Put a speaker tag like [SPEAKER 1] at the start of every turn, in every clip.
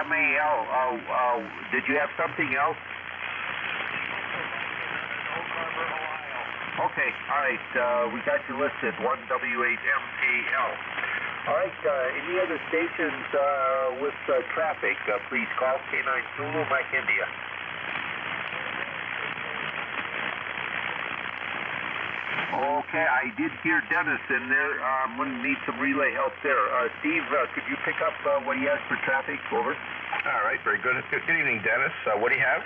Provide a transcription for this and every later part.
[SPEAKER 1] MAL, did you have something else? Okay, all right, we got you listed, 1W8MAL. All right, any other stations with traffic, please call K9 Zulu, Mike India. Okay, I did hear Dennis in there. I'm going to need some relay help there. Steve, could you pick up what he has for traffic? Over.
[SPEAKER 2] All right, very good. Good evening, Dennis. What do you have?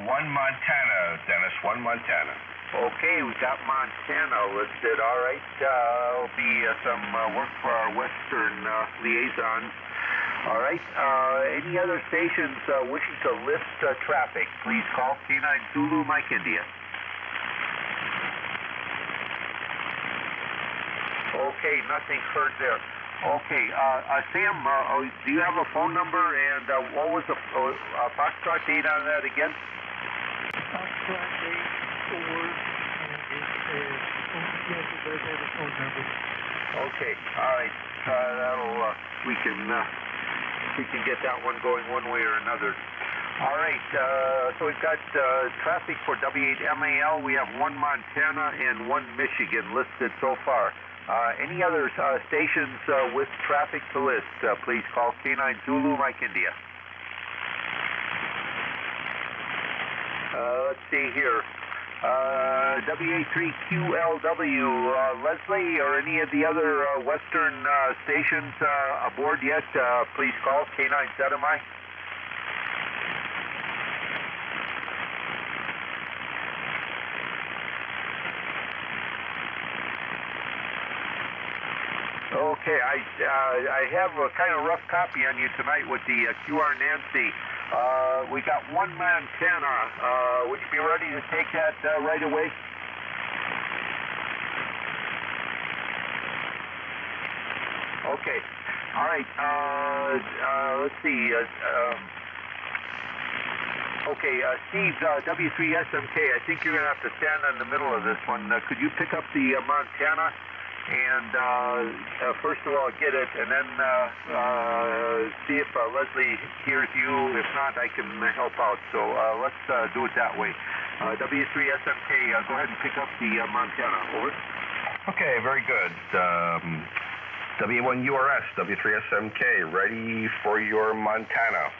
[SPEAKER 2] One Montana, Dennis. One Montana.
[SPEAKER 1] Okay, we got Montana listed. All right, will be some work for our Western liaison. All right, any other stations wishing to list traffic, please call K9 Zulu, Mike India. Okay, nothing heard there. Okay, Sam, do you have a phone number, and what was the Foxtrot date on that again?
[SPEAKER 3] Foxtrot date for, yes, it does have a phone number.
[SPEAKER 1] Okay, all right, that'll, we can get that one going one way or another. All right, so we've got traffic for W8MAL. We have one Montana and one Michigan listed so far. Any other stations with traffic to list, please call K9 Zulu, Mike India. Let's see here. WA3QLW, Leslie, or any of the other Western stations aboard yet, please call K9 ZMI. Okay, I have a kind of rough copy on you tonight with the QR Nancy. We got one Montana. Would you be ready to take that right away? Okay. All right. Let's see. Okay, Steve, W3SMK, I think you're going to have to stand in the middle of this one. Could you pick up the Montana? And first of all, get it, and then see if Leslie hears you. If not, I can help out. So let's do it that way. W3SMK, go ahead and pick up the Montana. Over.
[SPEAKER 2] Okay, very good. W1URS, W3SMK, ready for your Montana.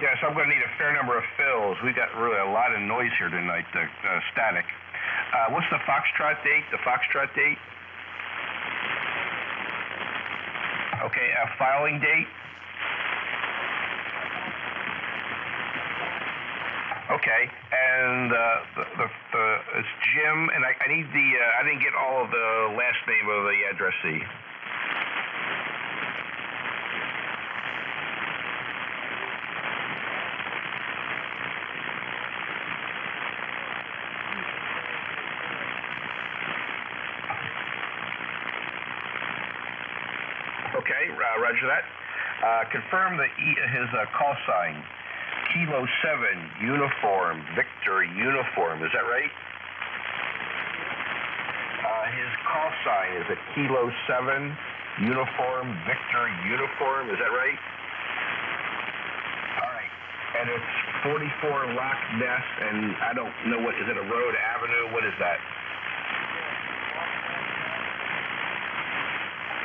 [SPEAKER 2] Dennis, I'm going to need a fair number of fills. We've got really a lot of noise here tonight, static. What's the Foxtrot date? Okay, filing date? Okay, and it's Jim, and I need I didn't get all of the last name of the addressee. Okay, roger that. Confirm his call sign. Kilo 7, uniform, Victor, uniform. Is that right? His call sign is a Kilo 7, uniform, Victor, uniform. Is that right? All right. And it's 44 Loch Ness, and I don't know what, is it a road, avenue? What is that?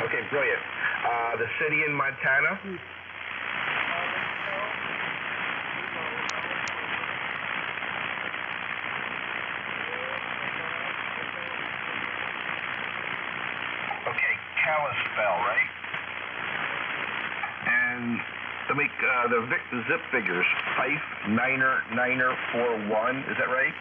[SPEAKER 2] Okay, brilliant. The city in Montana? Okay, Kalispell, right? And to make the zip figures, Fife, Niner, 41, is that right?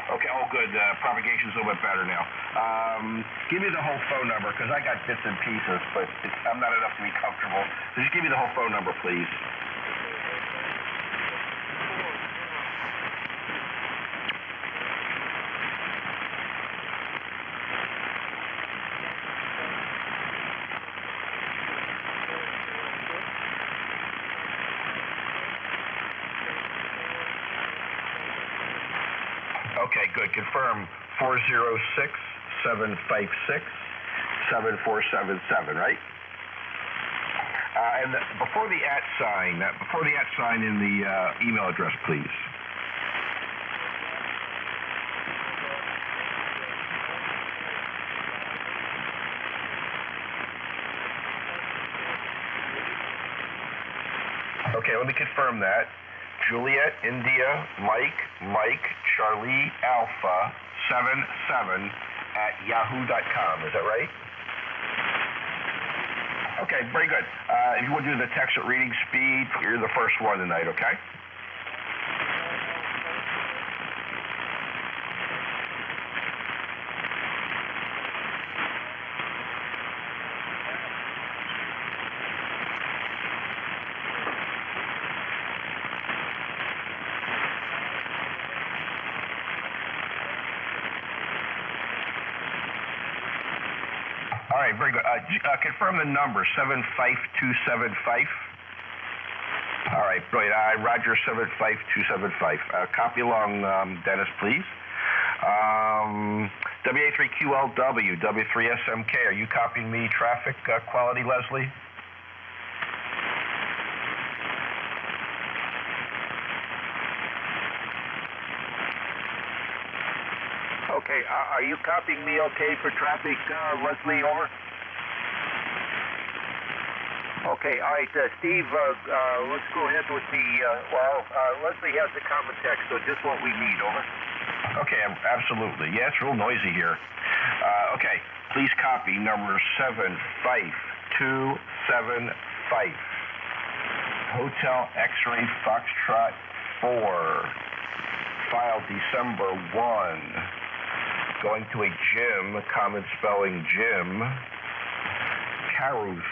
[SPEAKER 2] Okay, oh good, propagation's a little bit better now. Give me the whole phone number, because I got bits and pieces, but I'm not enough to be comfortable. So just give me the whole phone number, please. Okay, good. Confirm 406-756-7477, right? And before the @ sign in the email address, please. Okay, let me confirm that. Juliet, India, Mike, Charlie, Alpha, 77 @yahoo.com. Is that right? Okay, very good. If you want to do the text at reading speed, you're the first one tonight, okay? All right, very good. Confirm the number, 75275. All right, brilliant. Roger, 75275. Copy along, Dennis, please. WA3QLW, W3SMK, are you copying me traffic quality, Leslie?
[SPEAKER 1] Okay, are you copying me okay for traffic, Leslie, over? Okay, all right, Steve, let's go ahead with the, Leslie has the common text, so just what we need, over.
[SPEAKER 2] Okay, absolutely. Yeah, it's real noisy here. Okay, please copy number 75275. Hotel X-Ray Foxtrot 4. Filed December 1. Going to a Jim, common spelling Jim. Caruth,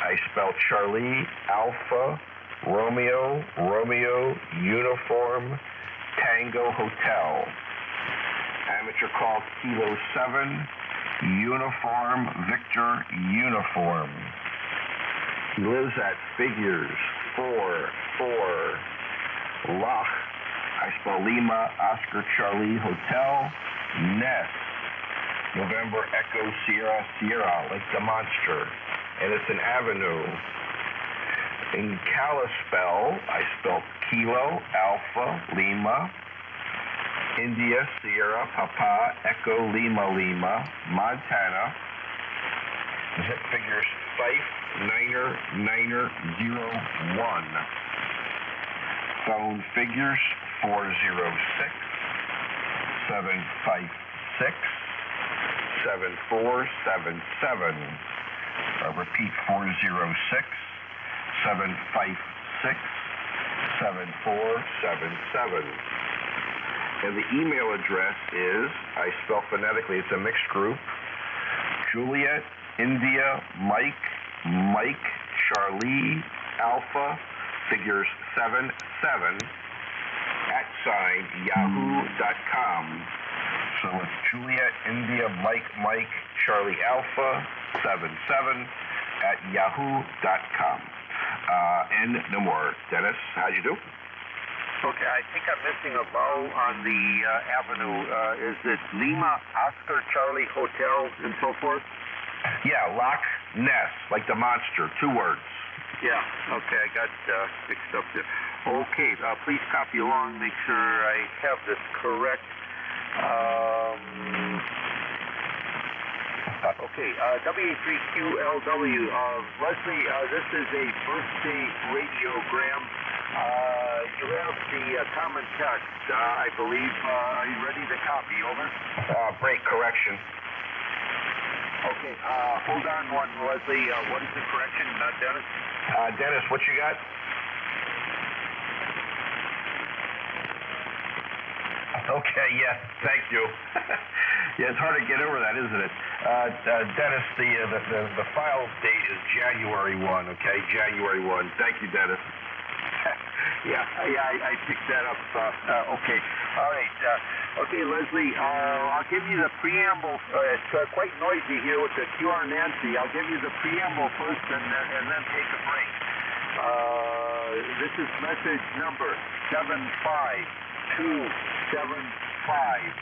[SPEAKER 2] I spell Charlie, Alpha, Romeo, Uniform, Tango Hotel. Amateur call Kilo 7, Uniform, Victor, Uniform. He lives at Figures 4 Loch, I spell Lima, Oscar, Charlie, Hotel, Ness, November, Echo, Sierra, like the monster. And it's an avenue. In Kalispell, I spell Kilo, Alpha, Lima, India, Sierra, Papa, Echo, Lima, Montana, Zip figures Fife Niner Niner 01. Phone figures 406-756-7477. Repeat 406-756-7477. And the email address is, I spell phonetically, it's a mixed group, Juliet, India, Mike, Charlie, Alpha, figures 77, @yahoo.com. So it's Juliet, India, Mike, Charlie, Alpha, 77, @yahoo.com. And no more. Dennis, how you do?
[SPEAKER 1] Okay, I think I'm missing a vowel on the avenue. Is it Lima, Oscar, Charlie, Hotel, and so forth?
[SPEAKER 2] Yeah, Loch Ness, like the monster, 2 words.
[SPEAKER 1] Yeah, okay, I got mixed up there. Okay, please copy along, make sure I have this correct. Okay, WA3QLW. Leslie, this is a birthday radiogram. You have the common text, I believe. Are you ready to copy? Over.
[SPEAKER 2] Break correction.
[SPEAKER 1] Okay, hold on one, Leslie. What is the correction, Dennis?
[SPEAKER 2] Dennis, what you got? Okay, yeah, thank you. Yeah, it's hard to get over that, isn't it? Dennis, the file date is January 1, okay? January 1. Thank you, Dennis.
[SPEAKER 1] Yeah, I picked that up. Okay, all right. Okay, Leslie, I'll give you the preamble. It's quite noisy here with the QR Nancy. I'll give you the preamble first and then take a break. This is message number 75275.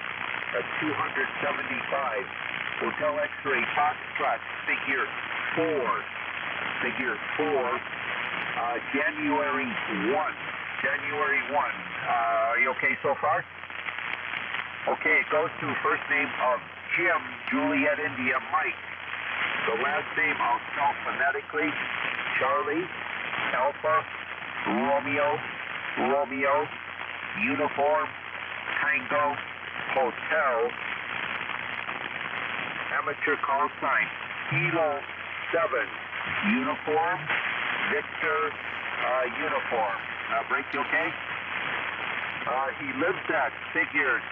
[SPEAKER 1] 275. Hotel X-ray Foxtrot, figure 4. January 1. January 1. Are you okay so far? Okay, it goes to first name of Jim, Juliet, India, Mike. The last name I'll spell phonetically. Charlie, Alpha, Romeo, Uniform, Tango, Hotel, amateur call sign, Kilo 7, Uniform, Victor, Uniform. Break, you okay? He lives at figures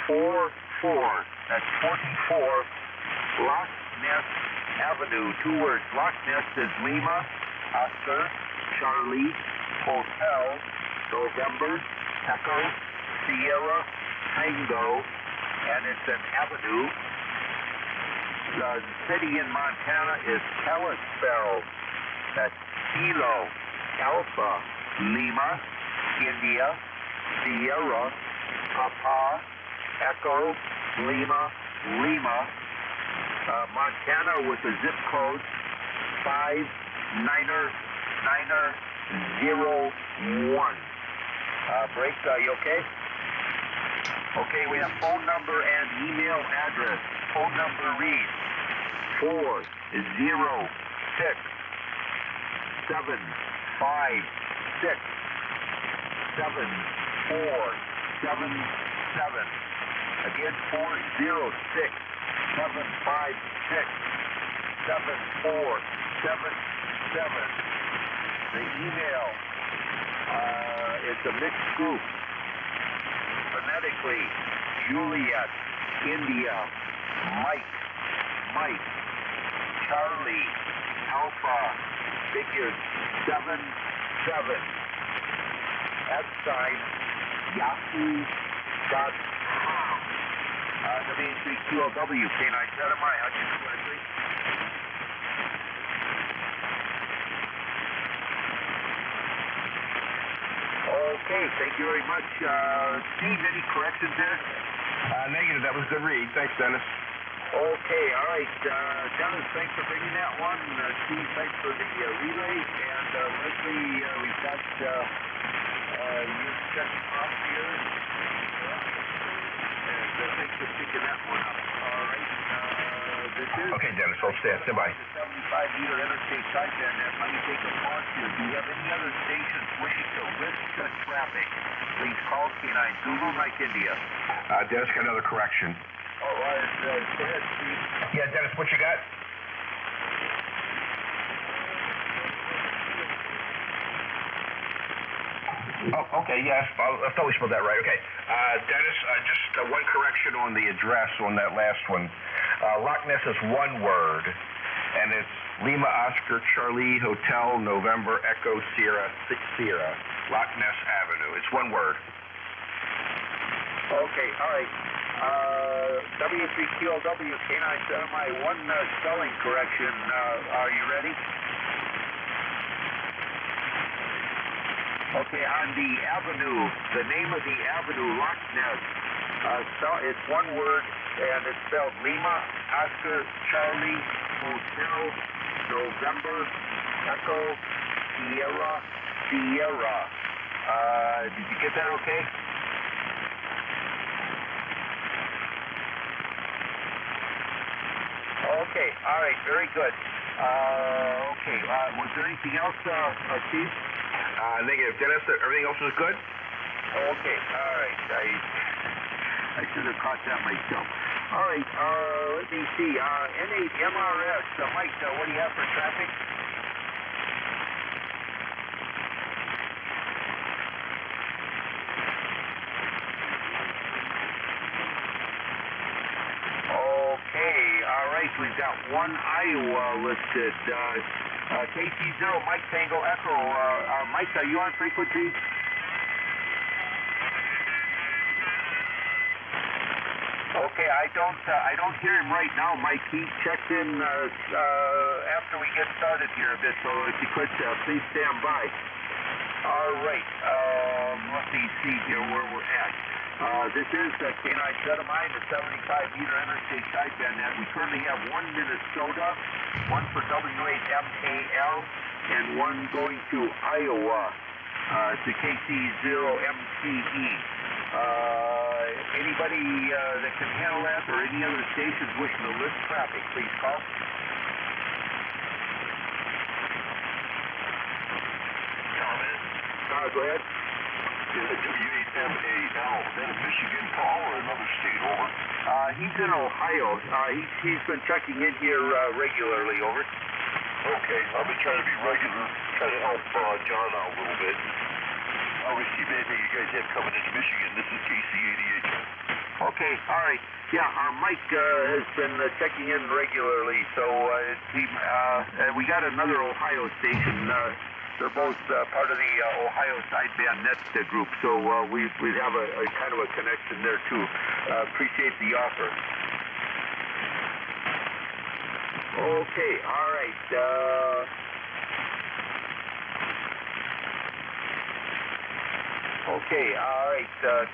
[SPEAKER 1] 44, that's 44, Loch Ness Avenue, 2 words. Loch Ness is Lima, Oscar, Charlie, Hotel, November, Echo, Sierra, Tango, and it's an avenue. The city in Montana is Kalispell. That's Kilo, Alpha, Lima, India, Sierra, Papa, Echo, Lima, Montana with the zip code 59901. Break, you okay? Okay, we have phone number and email address. Phone number reads 406-756-7477. Again, 406-756-7477. The email, it's a mixed group. Phonetically, Juliet, India, Mike, Charlie, Alpha, figures 77, @yahoo.com. WA3QLW, K9 Satamai. How'd you do, Leslie? Okay, thank you very much. Steve, any corrections there?
[SPEAKER 2] Negative. That was a good read. Thanks, Dennis.
[SPEAKER 1] Okay, all right. Dennis, thanks for bringing that one. Steve, thanks for the relay. And Leslie, we've got you checked off here. And thanks for picking that one up. All right. this is...
[SPEAKER 2] Okay, Dennis, hold stand by.
[SPEAKER 1] 75-meter interstate sideband net. Let me take a pause here. Do you have any other stations wishing to risk traffic? Please call K9 Zulu, Mike India.
[SPEAKER 2] Dennis, got another correction.
[SPEAKER 1] Oh, go ahead, Steve.
[SPEAKER 2] Yeah, Dennis, what you got? Oh, okay, yes. I thought we spelled that right. Okay. Dennis, just one correction on the address on that last one. Loch Ness is one word, and it's Lima Oscar Charlie Hotel November Echo Sierra Loch Ness Avenue. It's one word.
[SPEAKER 1] Okay, all right. W3QLW K9 Semi, one spelling correction. Are you ready? Okay, on the avenue, the name of the avenue, Loch Ness, it's one word, and it's spelled Lima, Oscar, Charlie, Hotel, November, Echo, Sierra. Did you get that okay? Okay, all right, very good. Okay, was there anything else, Steve?
[SPEAKER 2] Negative, Dennis. Everything else is good?
[SPEAKER 1] Okay, all right. I should have caught that myself. All right, let me see. N8 MRS. Mike, what do you have for traffic? Okay, all right. We've got one Iowa listed. KC0, Mike Tango Echo. Mike, are you on frequency? Okay, I don't hear him right now, Mike. He checked in after we get started here a bit, so if you could, please stand by. All right, let me see here where we're at. This is K9 Sedamine, the 75-meter interstate sideband net. We currently have one Minnesota, one for W8MAL, and one going to Iowa to KC0MCE. Anybody that can handle that, or any other stations wishing to list traffic, please call.
[SPEAKER 4] Comment?
[SPEAKER 1] Go ahead.
[SPEAKER 4] W8MAL, is that a Michigan call or another state? Over.
[SPEAKER 1] He's in Ohio. He's been checking in here regularly. Over.
[SPEAKER 4] Okay, I'll be trying to be regular, try to help John out a little bit. I'll receive anything you guys have coming into Michigan. This is KC88.
[SPEAKER 1] Okay, all right. Yeah, Mike has been checking in regularly, so we got another Ohio station. They're both part of the Ohio sideband net group, so we have a kind of a connection there too. Appreciate the offer. Okay, all right. Okay, all right,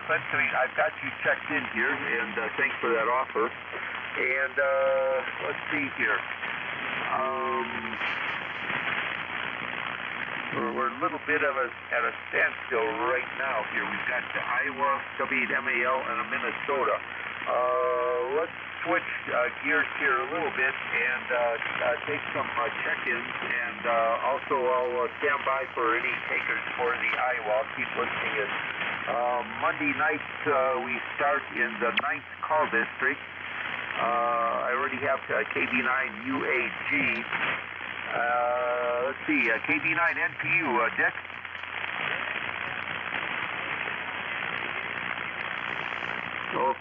[SPEAKER 1] Clint, I've got you checked in here, and thanks for that offer. And let's see here. We're a little bit at a standstill right now here. We've got the Iowa, W8MAL, and a Minnesota. Let's switch gears here a little bit and take some check-ins, and also I'll stand by for any takers for the Iowa. I'll keep listing it. Monday night we start in the 9th call district. I already have KB9UAG. Let's see, KB9NPU, Dick? Oh,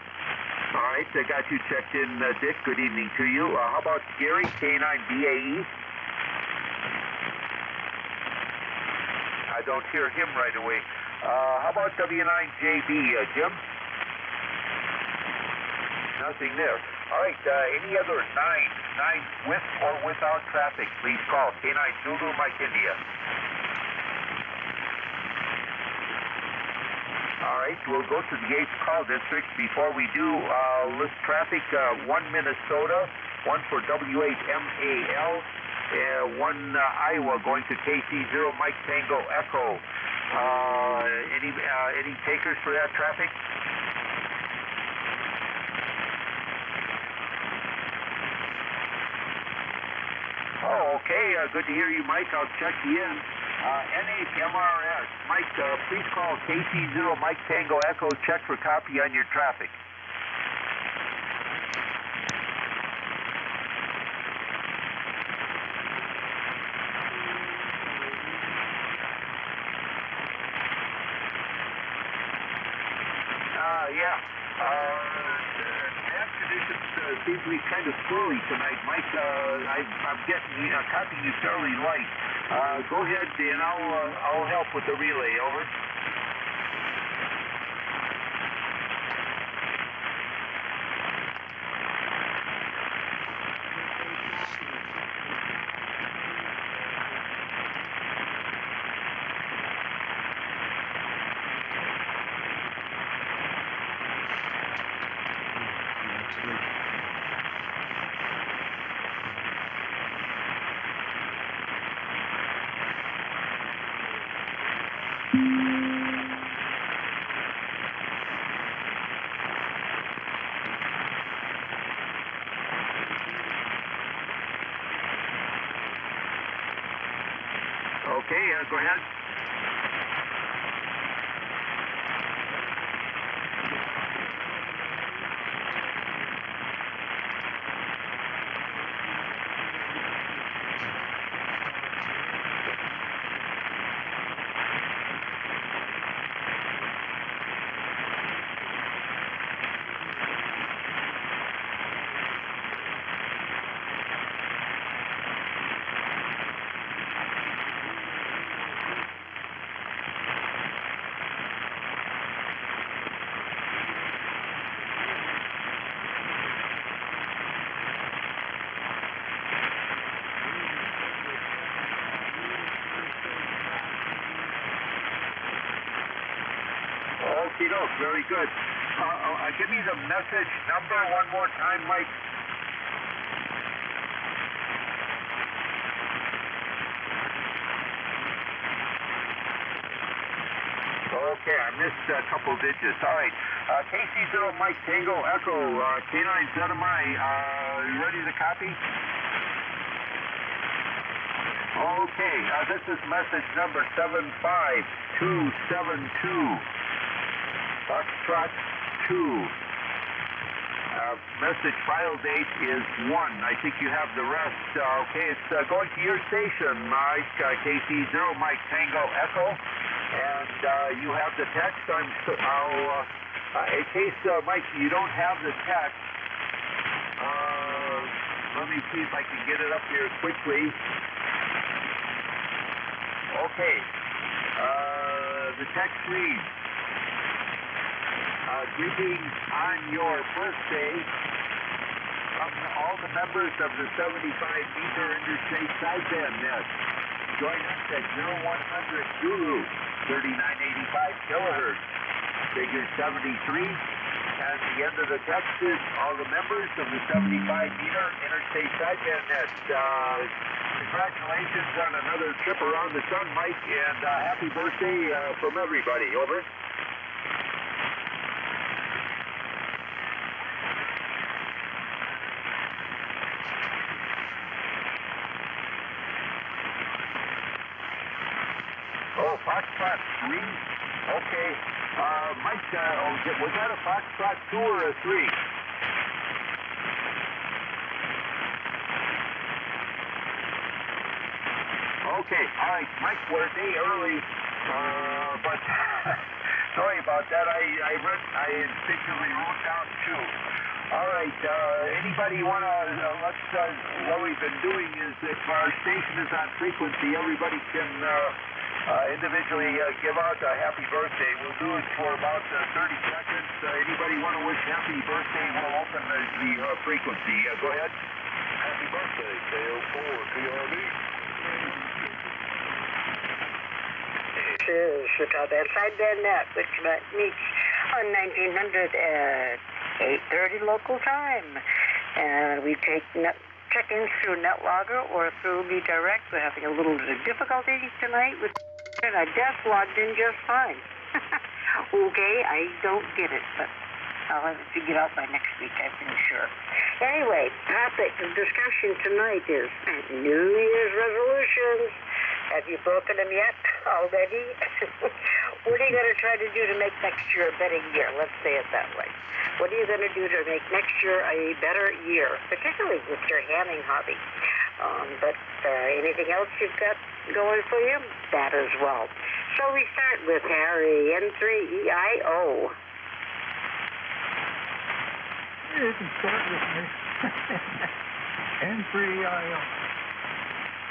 [SPEAKER 1] all right, I got you checked in, Dick. Good evening to you. How about Gary, K9BAE? I don't hear him right away. How about W9JB, Jim? Nothing there. All right, any other nine with or without traffic, please call. K9 Zulu, Mike India. All right, we'll go to the 8th call district. Before we do, list traffic, one Minnesota, one for W8MAL, one Iowa going to KC0 Mike Tango Echo. Any takers for that traffic? Okay, good to hear you, Mike. I'll check you in. NHMRS. Mike, please call KC0 Mike Tango Echo. Check for copy on your traffic. Yeah. Bad conditions seem to be kind of squirrely tonight, Mike. I'm getting copying you fairly light. Go ahead, and I'll help with the relay. Over. Okay, go ahead. Okay, no, very good. Give me the message number one more time, Mike. Okay, I missed a couple digits. All right. KC0 Mike Tango Echo, K9 ZMI, you ready to copy? Okay, this is message number 75272. Foxtrot 2. Message file date is 1. I think you have the rest. Okay, it's going to your station, Mike, KC0 Mike Tango Echo. And you have the text. In case, Mike, you don't have the text, let me see if I can get it up here quickly. Okay. The text reads, greetings on your birthday from all the members of the 75-meter interstate sideband net. Join us at 0100 Zulu, 3985 kilohertz, figure 73. And the end of the text is all the members of the 75-meter interstate sideband net. Congratulations on another trip around the sun, Mike, and happy birthday from everybody. Over. Oh, Foxtrot 3? Okay. Mike, was that a Foxtrot 2 or a 3? Okay, all right, Mike, we're a day early, but sorry about that. I instinctively wrote down 2. All right, anybody want to, what we've been doing is if our station is on frequency, everybody can individually give out a happy birthday. We'll do it for about 30 seconds. Anybody want to wish happy birthday? We'll open the frequency. Go ahead.
[SPEAKER 4] Happy birthday, KO4 PRB.
[SPEAKER 5] This is the Tallband Sideband Net, which meets on 1900 at 8:30 local time. And we take check-ins through NetLogger or through BeDirect. We're having a little bit of difficulty tonight with our desk logged in just fine. Okay, I don't get it, but I'll have it figured out by next week, I'm pretty sure. Anyway, topic of discussion tonight is New Year's resolutions. Have you broken them yet already? What are you going to try to do to make next year a better year? Let's say it that way. What are you going to do to make next year a better year, particularly with your hamming hobby? But anything else you've got going for you? That as well. So we start with Harry, N3EIO.
[SPEAKER 3] You can start with me. N3EIO.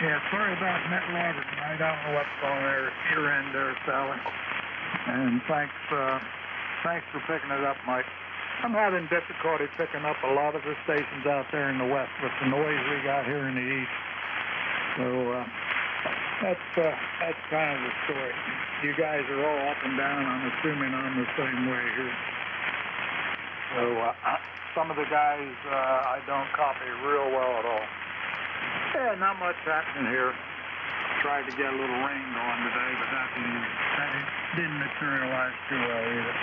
[SPEAKER 3] Yeah, sorry about Matt Robertson. I don't know what's on there, your end there, Sally. And thanks for picking it up, Mike. I'm having difficulty picking up a lot of the stations out there in the west with the noise we got here in the east. So that's kind of the story. You guys are all up and down. I'm assuming I'm the same way here. So some of the guys I don't copy real well at all. Yeah, not much happening here. Tried to get a little rain going today, but that didn't materialize too well either.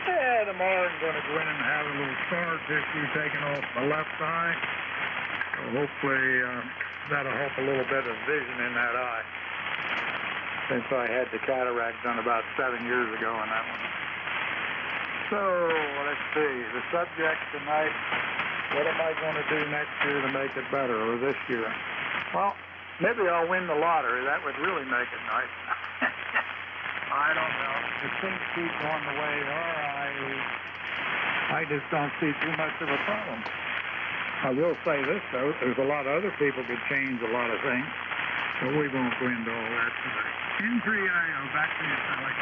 [SPEAKER 3] Yeah, tomorrow I'm going to go in and have a little scar tissue taken off my left eye. So hopefully that'll help a little bit of vision in that eye. Since I had the cataract done about 7 years ago on that one. So, let's see. The subject tonight, what am I going to do next year to make it better, or this year? Well, maybe I'll win the lottery. That would really make it nice. I don't know. If things keep going the way they are, I just don't see too much of a problem. I will say this, though. There's a lot of other people could change a lot of things, but we won't go into all that tonight. N3IO, back to you, Sally.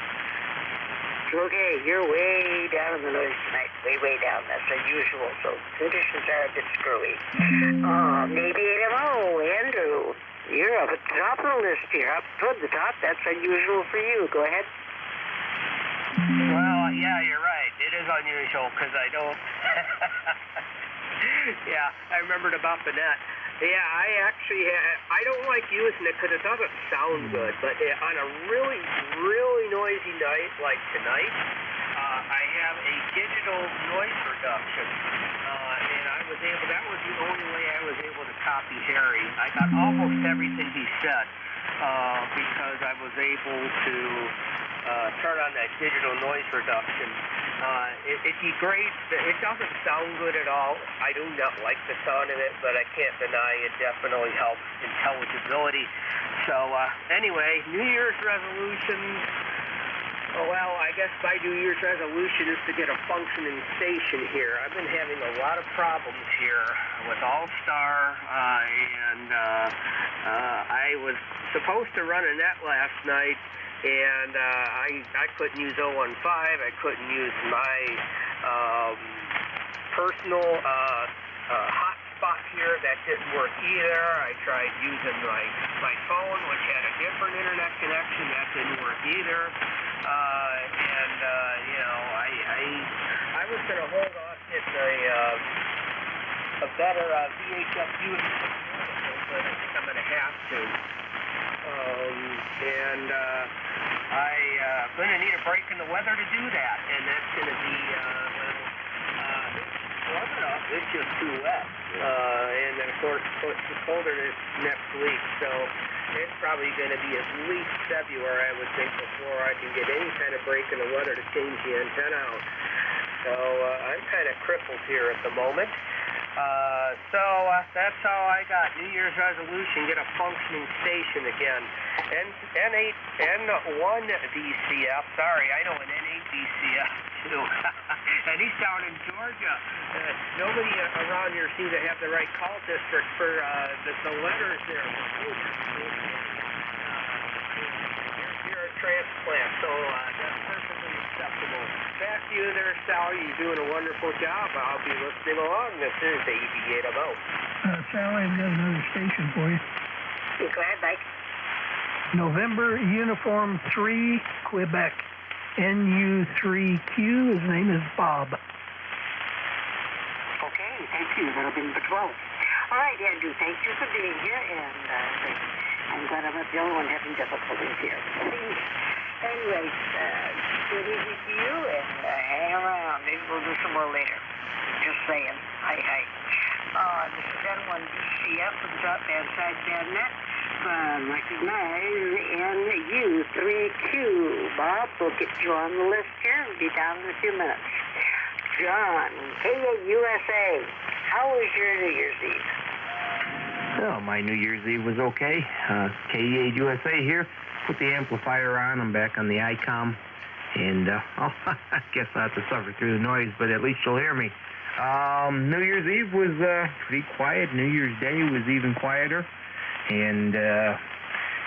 [SPEAKER 5] Okay, you're way down in the noise tonight. Way down. That's unusual. So conditions are a bit screwy. Maybe AMO, Andrew. You're up at the top of the list here. Up toward the top. That's unusual for you. Go ahead.
[SPEAKER 6] Well, yeah, you're right. It is unusual because I don't... Yeah, I remembered about the net. Yeah, I don't like using it because it doesn't sound good. But on a really, really noisy night like tonight, I have a digital noise reduction. And that was the only way I was able to copy Harry. I got almost everything he said because I was able to turn on that digital noise reduction. It degrades, it doesn't sound good at all. I do not like the sound of it, but I can't deny it definitely helps intelligibility. So anyway, New Year's resolutions. Well, I guess my New Year's resolution is to get a functioning station here. I've been having a lot of problems here with All-Star, and I was supposed to run a net last night, and I couldn't use 015. I couldn't use my personal hotspot here. That didn't work either. I tried using my phone, which had a different internet connection. That didn't work either. I was going to hold off getting a better VHF unit, but I think I'm going to have to. I'm going to need a break in the weather to do that, and that's going to be, warm enough. It's just too wet. And then, of course, it's colder next week, so it's probably going to be at least February, I would think, before I can get any kind of break in the weather to change the antenna out. So I'm kind of crippled here at the moment. So that's how I got New Year's resolution, get a functioning station again. N1 DCF, sorry, I know an N8 DCF too. And he's down in Georgia. Nobody around here seems to have the right call district for the letters there. You're a transplant, so that's perfectly acceptable. Back to you there, Sally. You're doing a wonderful job. I'll be listening along. This is AV8MO.
[SPEAKER 3] Sally, I've got another station for you.
[SPEAKER 5] Go ahead, Mike.
[SPEAKER 3] November Uniform 3, Quebec. NU3Q. His name is Bob.
[SPEAKER 5] Okay, thank you. That'll be number 12. All right, Andrew, thank you for being here, and I'm glad I'm not the only one having difficulties here. Anyway, good evening to you, and hang around. Maybe we'll do some more later. Just saying. Hi. This is N1BCF with the Top Band Sideband Net. Recognize NU3Q. Bob, we'll get you on the list here. We'll be down in a few minutes. John, KAUSA. How was your New Year's Eve?
[SPEAKER 7] Well, my New Year's Eve was okay. KAUSA here. Put the amplifier on. I'm back on the ICOM. And I guess I'll have to suffer through the noise, but at least you'll hear me. New Year's Eve was pretty quiet. New Year's Day was even quieter. And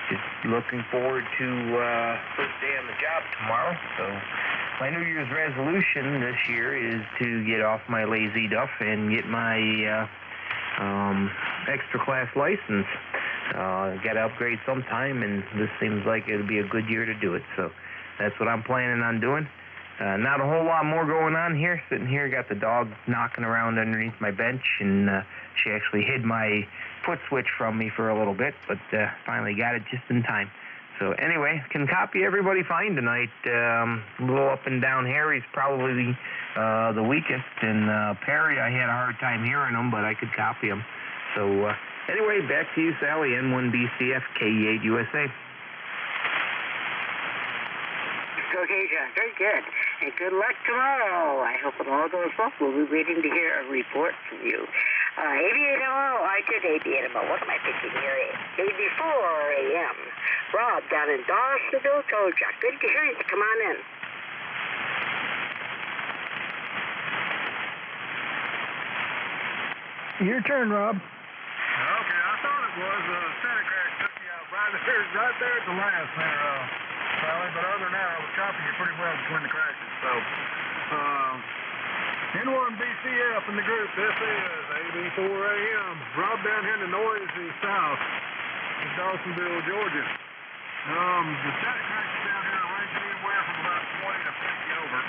[SPEAKER 7] just looking forward to first day on the job tomorrow. So my New Year's resolution this year is to get off my lazy duff and get my extra class license. Got to upgrade sometime, and this seems like it'll be a good year to do it. So that's what I'm planning on doing. Not a whole lot more going on here. Sitting here, got the dog knocking around underneath my bench, and she actually hid my foot switch from me for a little bit, but finally got it just in time. So anyway, can copy everybody fine tonight. A little up and down Harry's probably the weakest, and Perry, I had a hard time hearing him, but I could copy him. So anyway, back to you, Sally, N1BCF, KE8USA.
[SPEAKER 5] Okay, John, very good. And good luck tomorrow. I hope it all goes well. We'll be waiting to hear a report from you. AB8MO, I did AB8MO. What am I thinking here? 84 a.m. Rob down in Dawsonville told you. Good to hear you. Come on in.
[SPEAKER 3] Your turn, Rob.
[SPEAKER 8] Okay, I thought it was Santa Crack took you out right there at the last there, Sally, but other than that, I was copying you pretty well between the crashes. So, N1BCF in the group, this is AB4 AM. Rob down here in the noisy south in Dawsonville, Georgia. The static crashes down here range anywhere from about 20 to 50 over.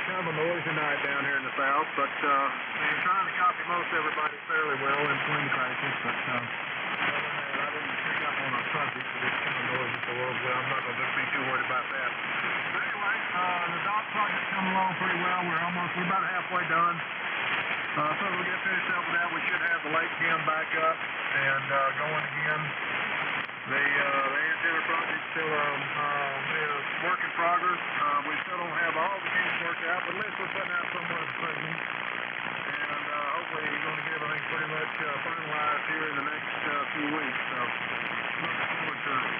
[SPEAKER 8] Kind of a noisy night down here in the south, but you're trying to copy most everybody fairly well in between the crashes, but other than that, I didn't pick up on a subject that is kind of noisy, so I'm not going to be too worried about that. But anyway, the dock project's coming along pretty well. We're about halfway done. So we'll get finished up with that. We should have the lake cam back up and going again. The antenna project still is work in progress. We still don't have all the kinks worked out, but at least we're putting out somewhat of a segment. And hopefully we're going to get everything pretty much finalized here in the next few weeks. So looking forward to it.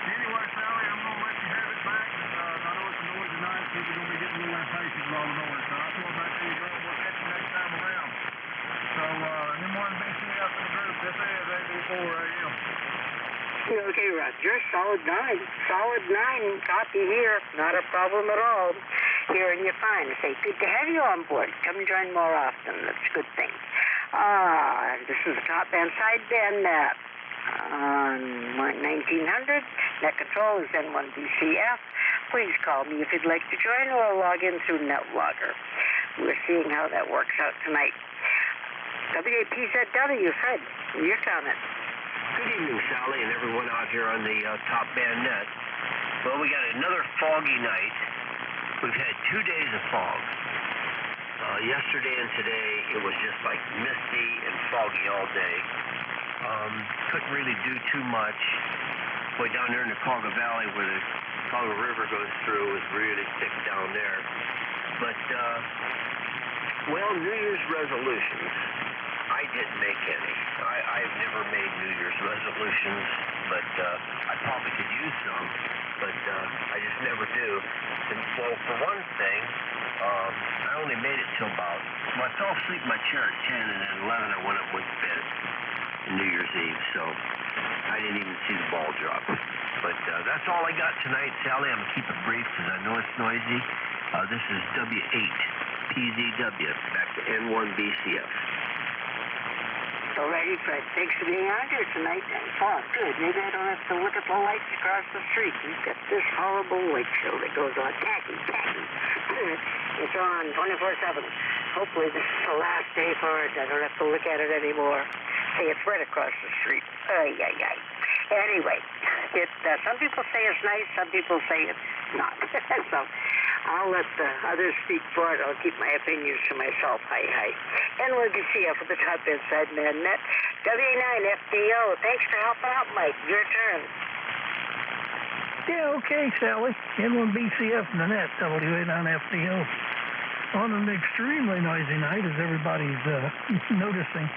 [SPEAKER 8] Anyway, Sally, I'm going to let you have it back. I know it's a noisy night. People are going to be getting a little impatient with all the noise. So I'll throw it back to you, girl. We'll catch you next time around. So N1BCF in the group. This is AB4 AM.
[SPEAKER 5] Okay, Roger. Solid 9. Solid 9. Copy here. Not a problem at all. Hearing you fine. I say, good to have you on board. Come join more often. That's a good thing. This is the Top Band Sideband Net. On 1900. Net control is N1BCF. Please call me if you'd like to join or log in through NetLogger. We're seeing how that works out tonight. WAPZW, Fred, your comment.
[SPEAKER 9] Good evening, Sally, and everyone out here on the Top Band Net. Well, we got another foggy night. We've had 2 days of fog. Yesterday and today, it was just like misty and foggy all day. Couldn't really do too much. Way down there in the Cauga Valley where the Cauga River goes through is really thick down there. But, New Year's resolutions. I didn't make any. I've never made New Year's resolutions, but I probably could use some, but I just never do. And so, for one thing, I only made it till about, I fell asleep in my chair at 10, and at 11 I went up with bed on New Year's Eve, so I didn't even see the ball drop. But that's all I got tonight, Sally. I'm going to keep it brief because I know it's noisy. This is W8PZW, back to N1BCF.
[SPEAKER 5] Alrighty, Fred. Thanks for being on here tonight. Oh, good. Maybe I don't have to look at the lights across the street. We've got this horrible light show that goes on. Tacky. It's on 24/7. Hopefully this is the last day for it. I don't have to look at it anymore. Hey, it's right across the street. Ay. Anyway, some people say it's nice, some people say it's not. So I'll let the others speak for it. I'll keep my opinions to myself. Hi. NYBCF at the top inside ManNet. WA9FDO. Thanks for helping out, Mike. Your turn.
[SPEAKER 10] Yeah, okay, Sally. N1BCF in the net, WA9FDO. On an extremely noisy night, as everybody's noticing.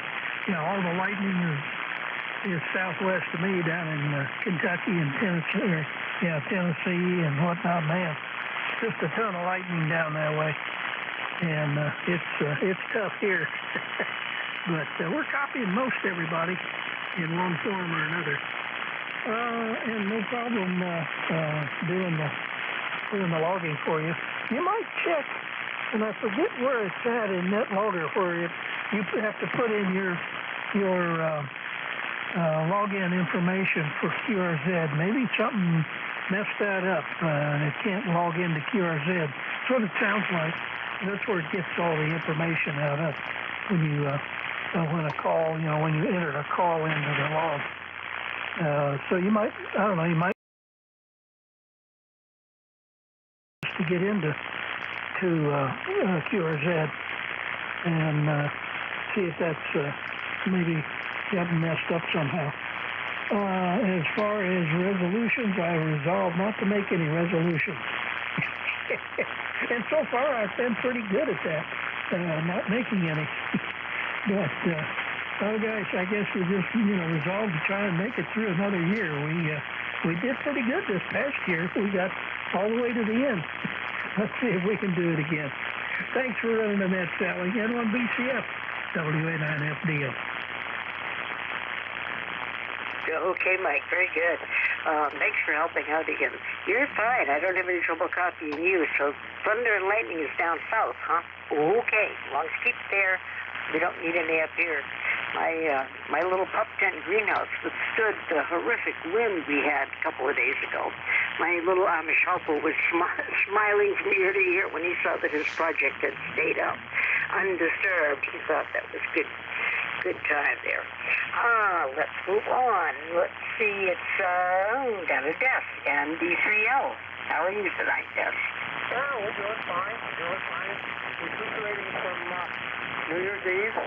[SPEAKER 10] You know, all the lightning is southwest of me down in Kentucky and Tennessee and whatnot. Man, just a ton of lightning down that way. And it's tough here. But we're copying most everybody in one form or another. And no problem doing the logging for you. You might check, and I forget where it's at in NetLogger, where you have to put in your login information for QRZ. Maybe something messed that up, and it can't log into QRZ. That's what it sounds like. That's where it gets all the information out of when you when you enter a call into the log. So you might to get into QRZ and see if that's maybe gotten messed up somehow. As far as resolutions, I resolved not to make any resolutions. And so far I've been pretty good at that, not making any. But oh gosh, I guess we just resolved to try and make it through another year. We did pretty good this past year. We got all the way to the end. Let's see if we can do it again. Thanks for running the net, Sally. N1BCF, WA9FDO.
[SPEAKER 5] Okay, Mike, very good. Thanks for helping out again. You're fine. I don't have any trouble copying you. So thunder and lightning is down south, huh? Okay, as long as you keep it there, we don't need any up here. My little pup tent greenhouse withstood the horrific wind we had a couple of days ago. My little Amish helper was smiling from ear to ear when he saw that his project had stayed up undisturbed. He thought that was good time there. Let's move on. Let's see, it's down to Des and D3L. How are you tonight, Des?
[SPEAKER 11] We're doing fine. Recuperating from New Year's Eve.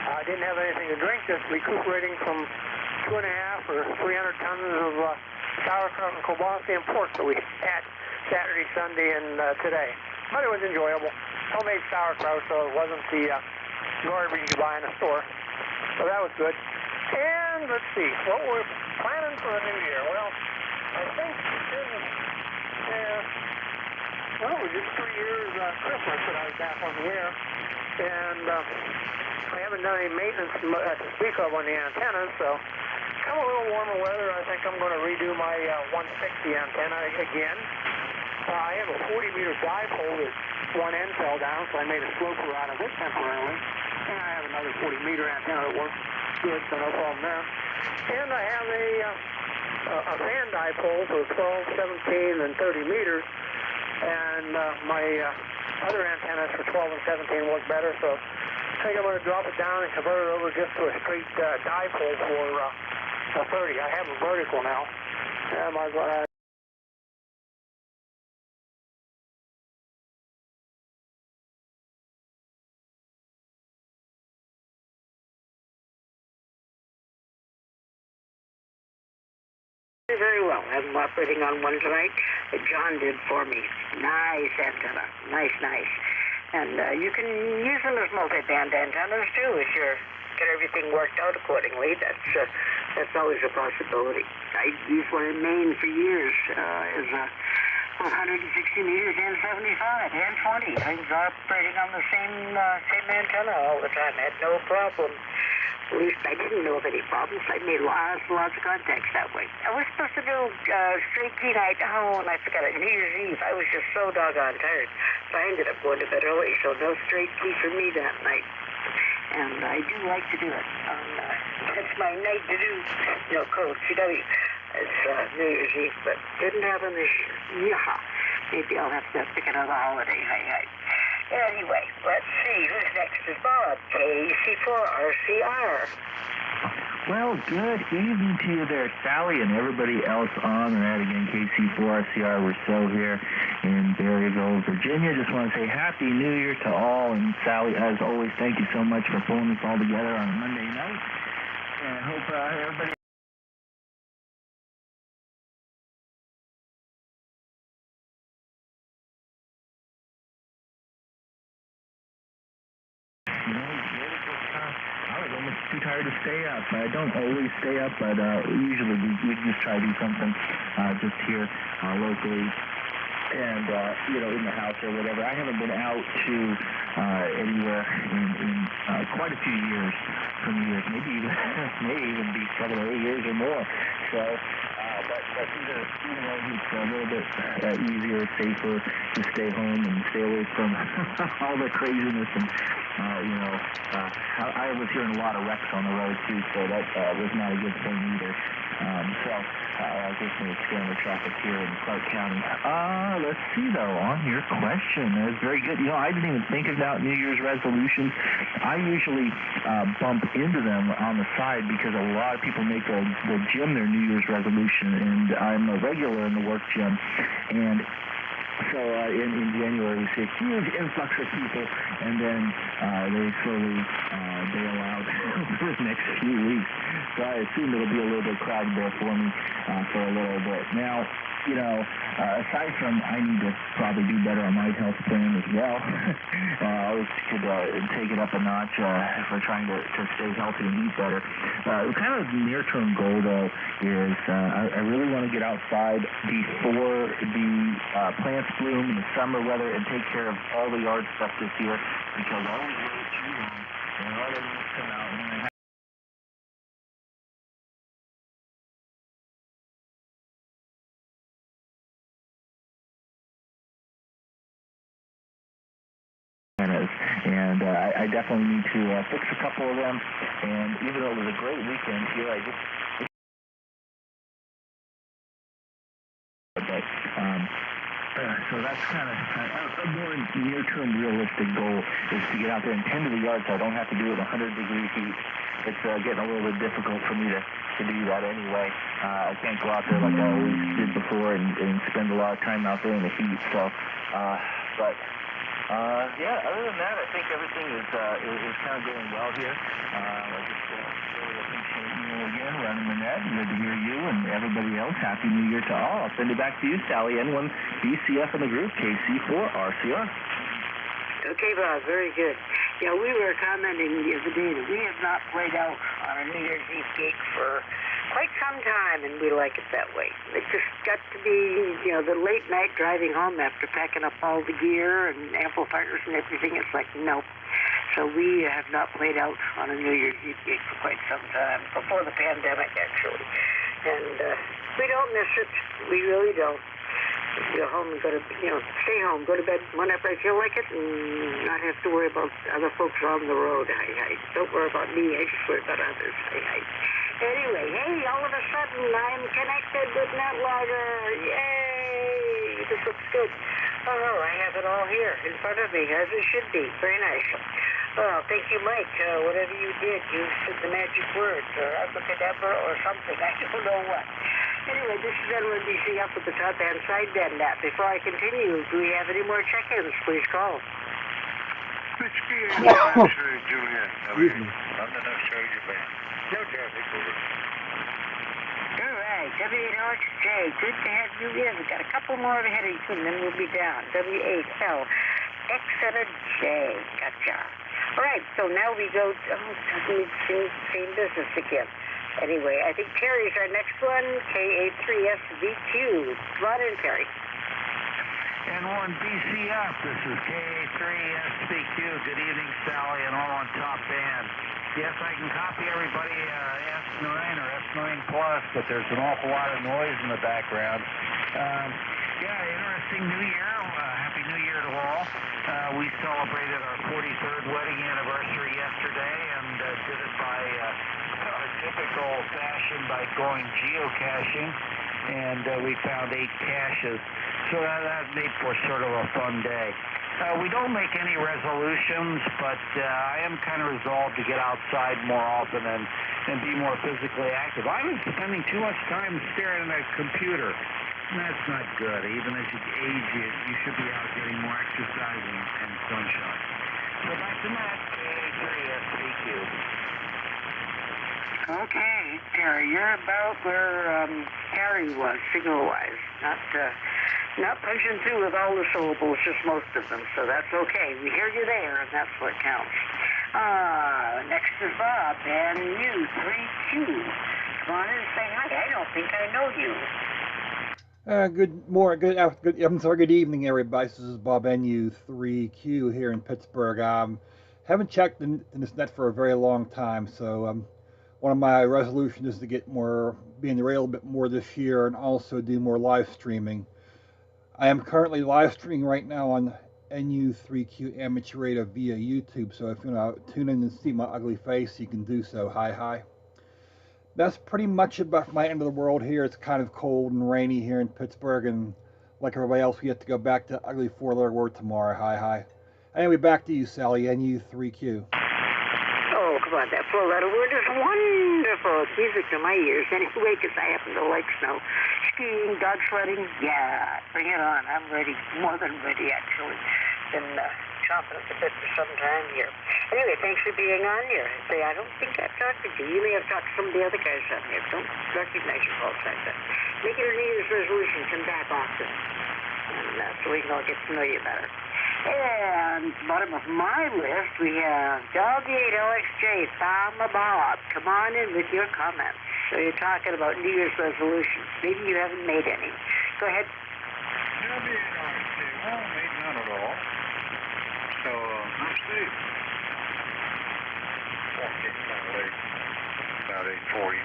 [SPEAKER 11] I didn't have anything to drink, just recuperating from 2.5 or 300 tons of sauerkraut and kielbasa and pork that we had Saturday, Sunday, and today. But it was enjoyable. Homemade sauerkraut, so it wasn't the garbage you buy in a store. So that was good. And let's see, what we're planning for the new year. Well, I think it was just 3 years Christmas that I was back on the air. And I haven't done any maintenance to speak of on the antennas, so come a little warmer weather, I think I'm going to redo my 160 antenna again. I have a 40-meter dipole that one end fell down, so I made a sloper out of it temporarily. And I have another 40-meter antenna that works good, so no problem there. And I have a fan dipole for 12, 17, and 30 meters. And my other antennas for 12 and 17 work better, so I think I'm going to drop it down and convert it over just to a straight dipole for 30. I have a vertical now.
[SPEAKER 5] Very well. I have them operating on one tonight that John did for me. Nice antenna. Nice. And you can use them as multi-band antennas, too, if you get everything worked out accordingly. That's always a possibility. I used one in Maine for years as a 160 meters and 75 and 20. I was operating on the same antenna all the time. I had no problem. At least I didn't know of any problems. I made lots of contacts that way. I was supposed to do straight key night. And I forgot it. New Year's Eve. I was just so doggone tired. So I ended up going to bed early. So no straight key for me that night. And I do like to do it. It's my night to do, code CW. It's New Year's Eve, but didn't happen this year. Yeah. Maybe I'll have to pick another holiday. Hi. Anyway, let's see. Who's next is Bob, KC4RCR.
[SPEAKER 12] Well, good evening to you there, Sally, and everybody else on the net. Again, KC4RCR, we're still here in Berryville, Virginia. Just want to say Happy New Year to all, and Sally, as always, thank you so much for pulling this all together on a Monday night, and hope everybody... I'm almost too tired to stay up. I don't always stay up, but usually we just try to do something just here locally and, in the house or whatever. I haven't been out to anywhere in quite a few years, maybe even be 7 or 8 years or more. So, but even though it's a little bit easier, safer to stay home and stay away from all the craziness and, I was hearing a lot of wrecks on the road too, so that was not a good thing either. I was listening to scramble traffic here in Clark County. Let's see though, on your question, that was very good. I didn't even think about New Year's resolutions. I usually bump into them on the side because a lot of people make the gym their New Year's resolution, and I'm a regular in the work gym, and so in January we see a huge influx of people, and then they slowly bail out for the next few weeks. So I assume it'll be a little bit crowded there for me for a little bit. Now, aside from I need to probably do better on my health plan as well. I always could take it up a notch if we're trying to stay healthy and eat better. Kind of the near-term goal, though, is I really want to get outside before the plants bloom in the summer weather and take care of all the yard stuff this year, because I always wait too long and all the leaves come out and then and I definitely need to fix a couple of them, and even though it was a great weekend here, I just... so that's kind of a more near-term realistic goal, is to get out there and tend to the yard so I don't have to do it 100-degree heat. It's getting a little bit difficult for me to do that anyway. I can't go out there like I always did before and spend a lot of time out there in the heat, so, other than that, I think everything is kind of going well here. I just really appreciate you again running the net. Good to hear you and everybody else. Happy New Year to all. I'll send it back to you, Sally N1, BCF in the group, KC4RCR.
[SPEAKER 5] Okay, Bob, very good. Yeah, we were commenting the other day that we have not played out on a New Year's Eve gig for quite some time, and we like it that way. It just got to be, the late night driving home after packing up all the gear and amplifiers and everything. It's like, nope. So we have not played out on a New Year's Eve gig for quite some time, before the pandemic, actually. And we don't miss it. We really don't. Go home and stay home, go to bed whenever I feel like it, and not have to worry about other folks on the road. I don't worry about me, I just worry about others. Anyway, hey, all of a sudden I'm connected with NetLogger. Yay! This looks good. Oh, I have it all here in front of me, as it should be. Very nice. Oh, thank you, Mike. Whatever you did, you said the magic words, or abracadabra, or something. I don't know what. Anyway, this is NWBC up at the top-hand side bend. Before I continue, do we have any more check-ins? Please call.
[SPEAKER 4] Which BA Hampshire, Juliet? Excuse me. I'm the North Shore band. No traffic, over.
[SPEAKER 5] All right, W8LXJ, good to have you in. We've got a couple more ahead of you, and then we'll be down. W8LXJ, gotcha. All right, so now we go to same business again. Anyway, I think Terry's our next one, KA3SVQ. Come on in, Terry.
[SPEAKER 13] N1 BCF, this is KA3SVQ. Good evening, Sally, and all on top band. Yes, I can copy everybody S9 or S9 Plus, but there's an awful lot of noise in the background. Interesting New Year. Happy New Year to all. We celebrated our 43rd wedding anniversary yesterday and did it by our typical fashion by going geocaching, and we found 8 caches. So that made for sort of a fun day. We don't make any resolutions, but I am kind of resolved to get outside more often and be more physically active. I've been spending too much time staring at a computer, and that's not good. Even as you age, you should be out getting more exercise and sunshine. So back to Matt, KA3SPQ.
[SPEAKER 5] Okay, Terry, you're about where Harry was, signal-wise. Not punching through with all the syllables, just most of them, so that's okay. We hear you there, and that's what counts. Next is Bob, and you, 3Q. Come on in and say hi. I don't think I know you.
[SPEAKER 14] Good evening, everybody. This is Bob NU3Q here in Pittsburgh. Haven't checked in this net for a very long time, so one of my resolutions is to be in the radio a bit more this year and also do more live streaming. I am currently live streaming right now on NU3Q Amateur Radio via YouTube, so if you want to tune in and see my ugly face, you can do so. Hi. That's pretty much about my end of the world here. It's kind of cold and rainy here in Pittsburgh, and like everybody else, we have to go back to ugly four-letter word tomorrow. Hi. Anyway, back to you, Sally, NU3Q.
[SPEAKER 5] Oh, come on, that four-letter word is wonderful. It's music to my ears anyway, because I happen to like snow. Skiing, dog sledding, yeah, bring it on. I'm ready, more than ready, actually. Been chomping at the bit for some time here. Anyway, thanks for being on here. I don't think I've talked to you. You may have talked to some of the other guys on here. Don't recognize your calls like that. Make it a New Year's resolution. Come back often. And so we can all get to know you better. And bottom of my list, we have W8LXJ, Farmer Bob. Come on in with your comments. So you're talking about New Year's resolutions. Maybe you haven't made any. Go ahead.
[SPEAKER 3] W8LXJ, well, made none at all. So, I'm Steve. Walked in kind of late, about 8:40,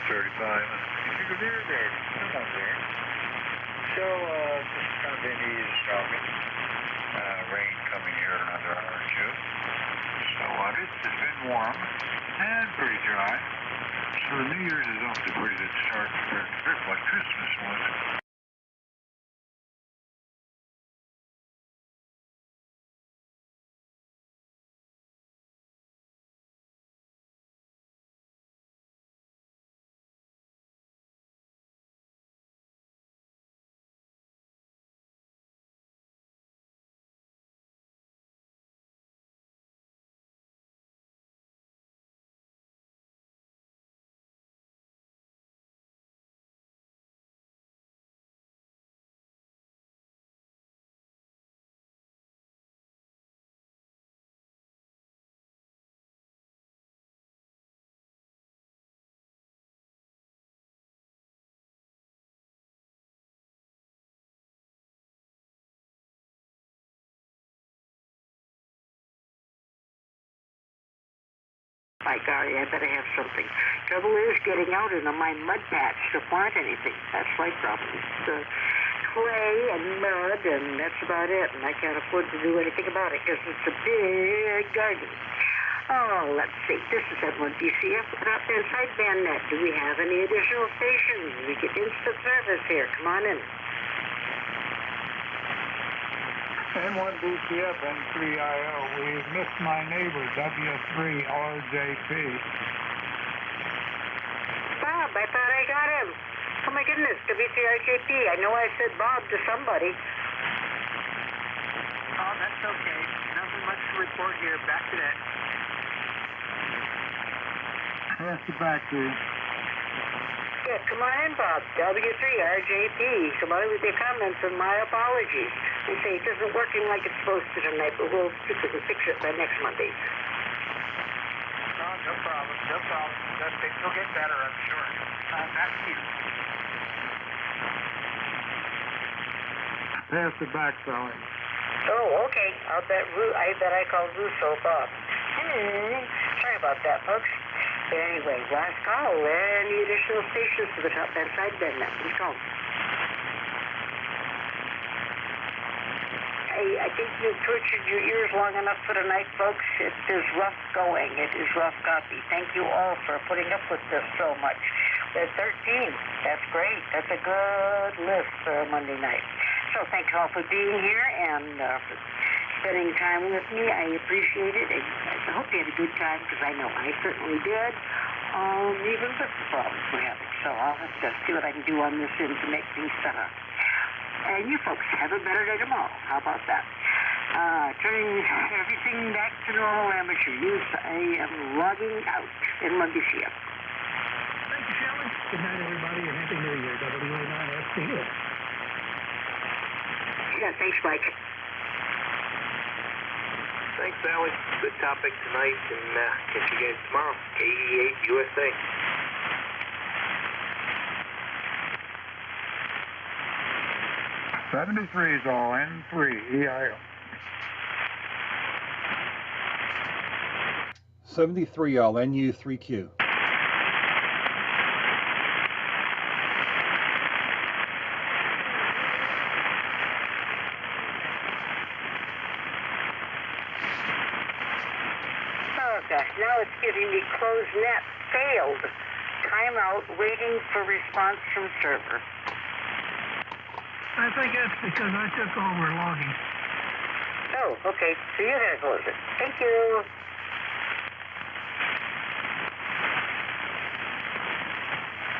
[SPEAKER 3] 8:35, and you figured there, someone's there. So, just kind of been eavesdropping. Rain coming here in another hour or two. So, it's been warm and pretty dry. So, New Year's is off to a pretty good start compared to like Christmas was.
[SPEAKER 5] My golly, I better have something. Trouble is getting out into my mud patch to plant anything. That's my problem. It's clay and mud, and that's about it. And I can't afford to do anything about it because it's a big garden. Oh, let's see. This is N1BCF without that sideband net. Do we have any additional stations? We get instant service here. Come on in.
[SPEAKER 3] N1BCF, N3IO. We've missed my neighbor, W3RJP.
[SPEAKER 5] Bob, I thought I got him. Oh my goodness, W3RJP. I know I said Bob to somebody.
[SPEAKER 6] Oh, that's okay. Nothing much to report here. Back to that.
[SPEAKER 3] Pass it back to you.
[SPEAKER 5] Yeah, come on in, Bob. W3RJP. Come on in with your comments and my apologies. They say it isn't working like it's supposed to tonight, but we'll fix it by next Monday.
[SPEAKER 6] Oh, no problem. Things will get better, I'm sure. Back to you.
[SPEAKER 3] Pass it back, Sally.
[SPEAKER 5] Oh, okay. I bet I called Russo Bob. Sorry about that, folks. But anyway, last call. Any additional stations to the top band side band net? Please call. I think you've tortured your ears long enough for tonight, folks. It is rough going. It is rough copy. Thank you all for putting up with this so much. We're 13. That's great. That's a good list for a Monday night. So thanks all for being here, and spending time with me. I appreciate it. And I hope you had a good time, because I know I certainly did. Even with the problems we're having. So I'll have to see what I can do on this end to make things better. And you folks have a better day tomorrow. How about that? Turning everything back to normal amateur use, I am logging out in Laodicea.
[SPEAKER 10] Thank you, Shelley. Good night, everybody, and Happy New Year, WA9FCS.
[SPEAKER 5] Yeah, thanks, Mike.
[SPEAKER 6] Thanks, Sally. Good topic tonight, and catch you guys tomorrow. KE8 USA.
[SPEAKER 3] '73 is all N3 EIO.
[SPEAKER 14] 73 all NU3Q.
[SPEAKER 5] Now it's giving me closed net, failed, timeout, waiting for response from server.
[SPEAKER 10] I think that's because I took over logging.
[SPEAKER 5] Oh, okay. So you're going to close it. Thank you.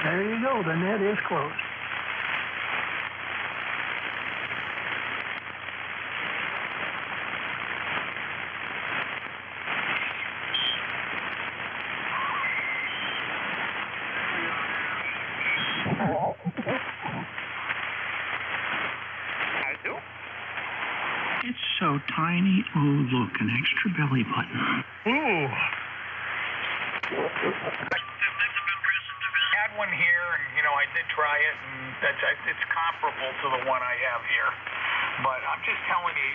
[SPEAKER 10] There you go. The net is closed.
[SPEAKER 15] It's so tiny. Oh, look, an extra belly button.
[SPEAKER 3] Ooh. Had one here, and I did try it, and it's comparable to the one I have here. But I'm just telling you,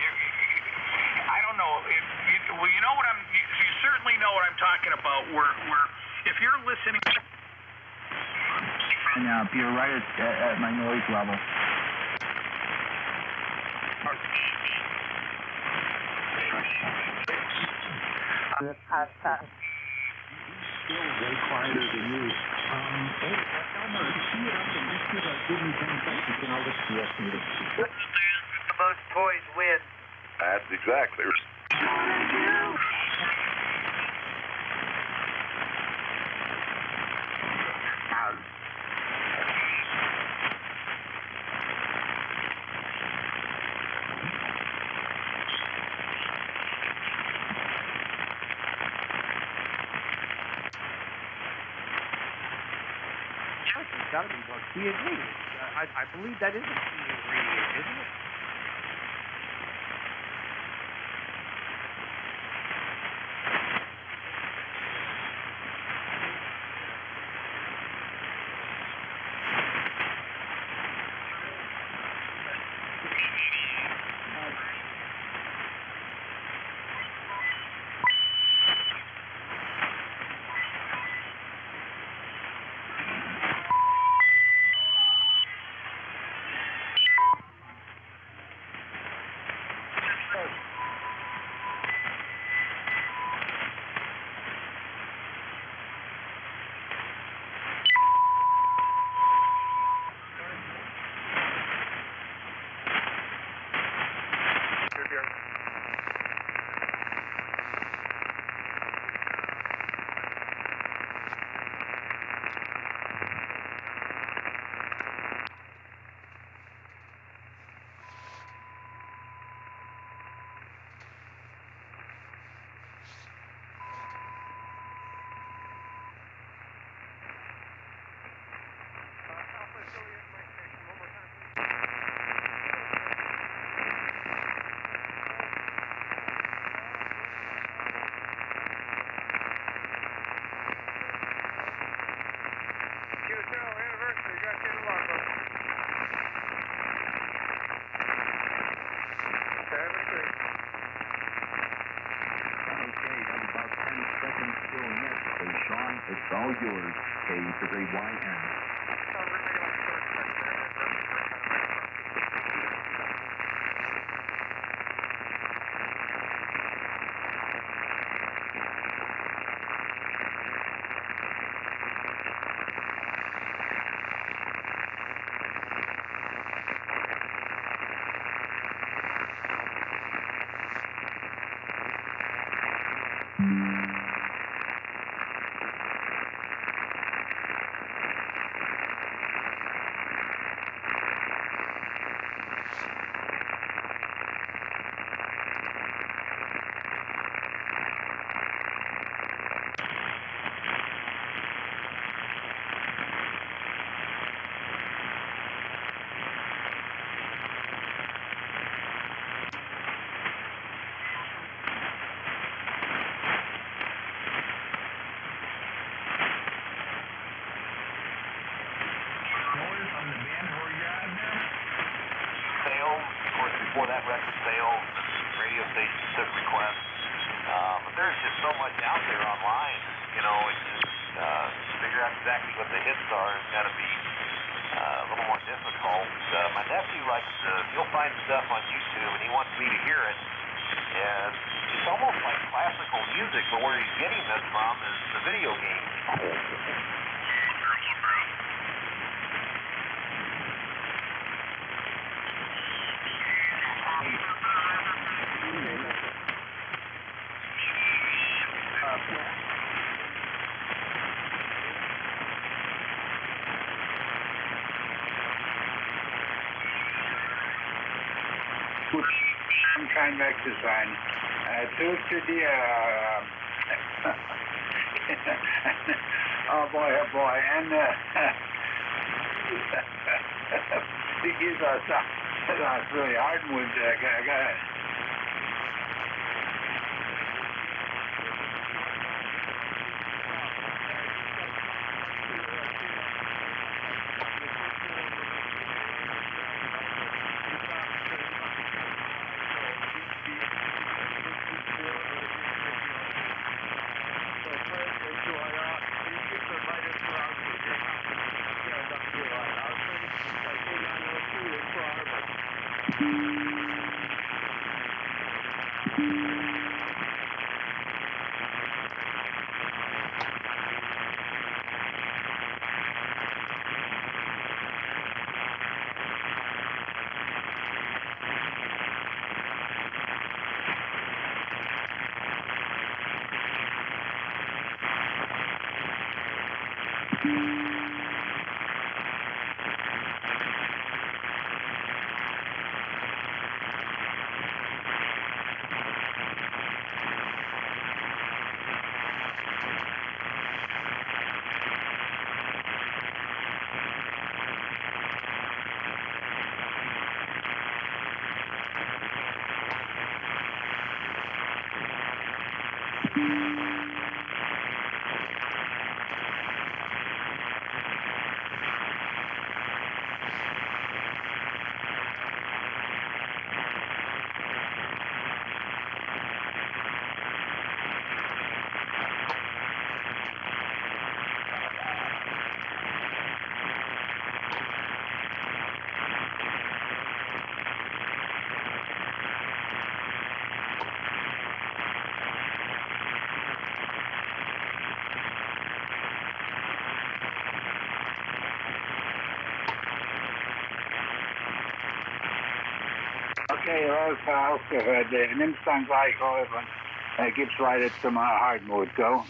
[SPEAKER 3] I don't know. Well, you know what you certainly know what I'm talking about. Where if you're listening.
[SPEAKER 12] And you're right at my noise level.
[SPEAKER 15] Still way quieter than you. Elmer, see it up and just give me 10 seconds and I'll listen to the rest of it.
[SPEAKER 6] The most toys win.
[SPEAKER 4] That's exactly.
[SPEAKER 6] It's got to be about key ingredients. I believe that is a key ingredient, isn't it?
[SPEAKER 15] It's all yours, KE3YN.
[SPEAKER 1] before that record sales and radio stations took requests. But there's just so much out there online, you know, it's just figure out exactly what the hits are. It's got to be a little more difficult. My nephew likes to, he'll find stuff on YouTube and he wants me to hear it. And it's almost like classical music, but where he's getting this from is the video games.
[SPEAKER 16] Time exercise. Oh boy, and these are really hardwood. Okay, Rose House, nimmst dann gleich Räuber, gibt's weiter zum Hardwood, go.